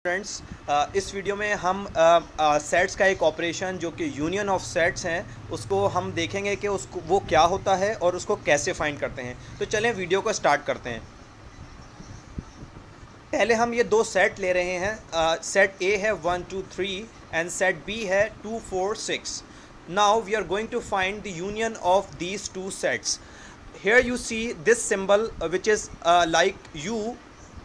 Friends, इस video में हम सेट्स का एक ऑपरेशन जो कि यूनियन ऑफ सेट्स हैं उसको हम देखेंगे कि उसको वो क्या होता है और उसको कैसे फाइंड करते हैं। तो चलें वीडियो को स्टार्ट करते हैं। पहले हम ये दो सेट ले रहे हैं। सेट ए है 1 2 3 एंड सेट बी है 2 4 6। Now we are going to find the union of these two sets. Here you see this symbol which is like U.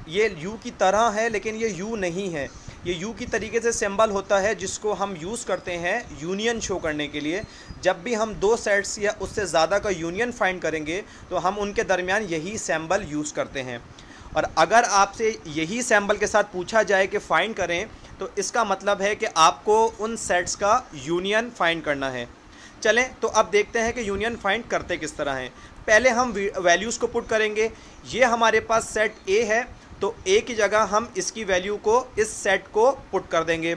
ये यू की तरह है लेकिन ये यू नहीं है। ये यू की तरीके से सिंबल होता है जिसको हम यूज़ करते हैं यूनियन शो करने के लिए। जब भी हम दो सेट्स या उससे ज़्यादा का यूनियन फाइंड करेंगे तो हम उनके दरमियान यही सिंबल यूज़ करते हैं। और अगर आपसे यही सिंबल के साथ पूछा जाए कि फ़ाइंड करें तो इसका मतलब है कि आपको उन सेट्स का यूनियन फाइंड करना है। चलें तो अब देखते हैं कि यूनियन फाइंड करते किस तरह हैं। पहले हम वैल्यूज़ को पुट करेंगे। ये हमारे पास सेट ए है तो ए की जगह हम इसकी वैल्यू को इस सेट को पुट कर देंगे।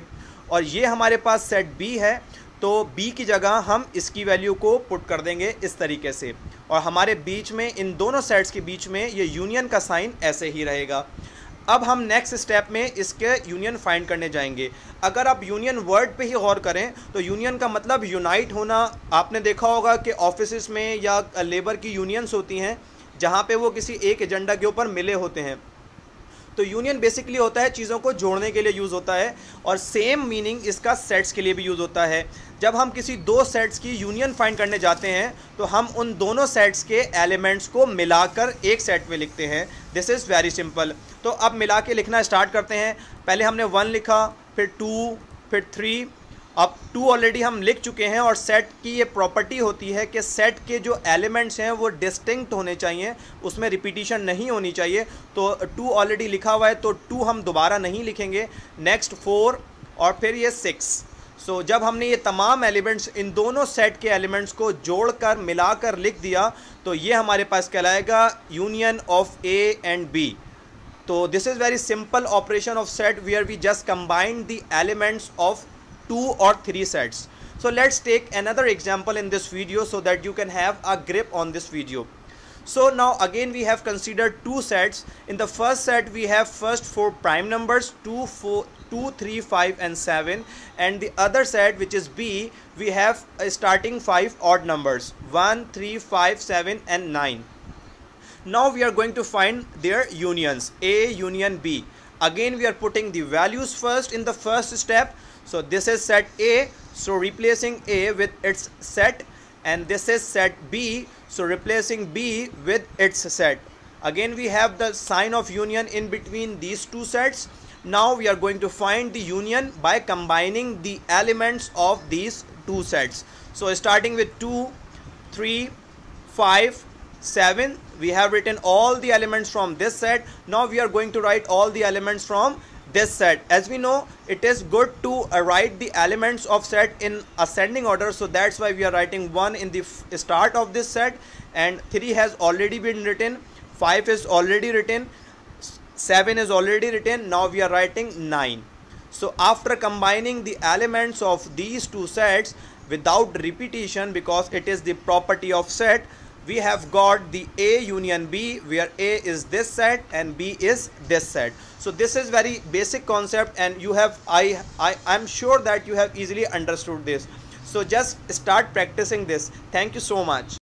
और ये हमारे पास सेट बी है तो बी की जगह हम इसकी वैल्यू को पुट कर देंगे इस तरीके से। और हमारे बीच में इन दोनों सेट्स के बीच में ये यूनियन का साइन ऐसे ही रहेगा। अब हम नेक्स्ट स्टेप में इसके यूनियन फाइंड करने जाएंगे। अगर आप यूनियन वर्ड पे ही गौर करें तो यूनियन का मतलब यूनाइट होना। आपने देखा होगा कि ऑफिस में या लेबर की यूनियंस होती हैं जहाँ पे वो किसी एक एजेंडा के ऊपर मिले होते हैं। तो यूनियन बेसिकली होता है चीज़ों को जोड़ने के लिए यूज़ होता है। और सेम मीनिंग इसका सेट्स के लिए भी यूज़ होता है। जब हम किसी दो सेट्स की यूनियन फाइंड करने जाते हैं तो हम उन दोनों सेट्स के एलिमेंट्स को मिलाकर एक सेट में लिखते हैं। This is very simple. तो अब मिला के लिखना स्टार्ट करते हैं। पहले हमने 1 लिखा, फिर 2, फिर 3। अब 2 ऑलरेडी हम लिख चुके हैं। और सेट की ये प्रॉपर्टी होती है कि सेट के जो एलिमेंट्स हैं वो डिस्टिंक्ट होने चाहिए, उसमें रिपीटिशन नहीं होनी चाहिए। तो 2 ऑलरेडी लिखा हुआ है तो 2 हम दोबारा नहीं लिखेंगे। नेक्स्ट 4 और फिर ये 6। सो जब हमने ये तमाम एलिमेंट्स इन दोनों सेट के एलिमेंट्स को जोड़कर मिलाकर लिख दिया तो ये हमारे पास कहलाएगा union of A and B. तो this is very simple operation of set where we just combine the elements of 2 or 3 sets. So let's take another example in this video so that you can have a grip on this video. So now again we have considered two sets. In the first set we have first 4 prime numbers 2, 3, 5 and 7, and the other set which is B we have starting 5 odd numbers 1, 3, 5, 7 and 9. Now we are going to find their unions A union B. Again we are putting the values first in the first step. So this is set A, so replacing A with its set, and this is set B, so replacing B with its set. Again we have the sign of union in between these two sets. Now we are going to find the union by combining the elements of these two sets. So starting with 2, 3, 5, 7, we have written all the elements from this set. Now we are going to write all the elements from this set. As we know, it is good to write the elements of set in ascending order, so that's why we are writing 1 in the start of this set, and 3 has already been written, 5 is already written, 7 is already written. Now we are writing 9. So after combining the elements of these two sets without repetition, because it is the property of set, we have got the A union B, where A is this set and B is this set. So this is very basic concept, and you have I'm sure that you have easily understood this. So just start practicing this. Thank you so much.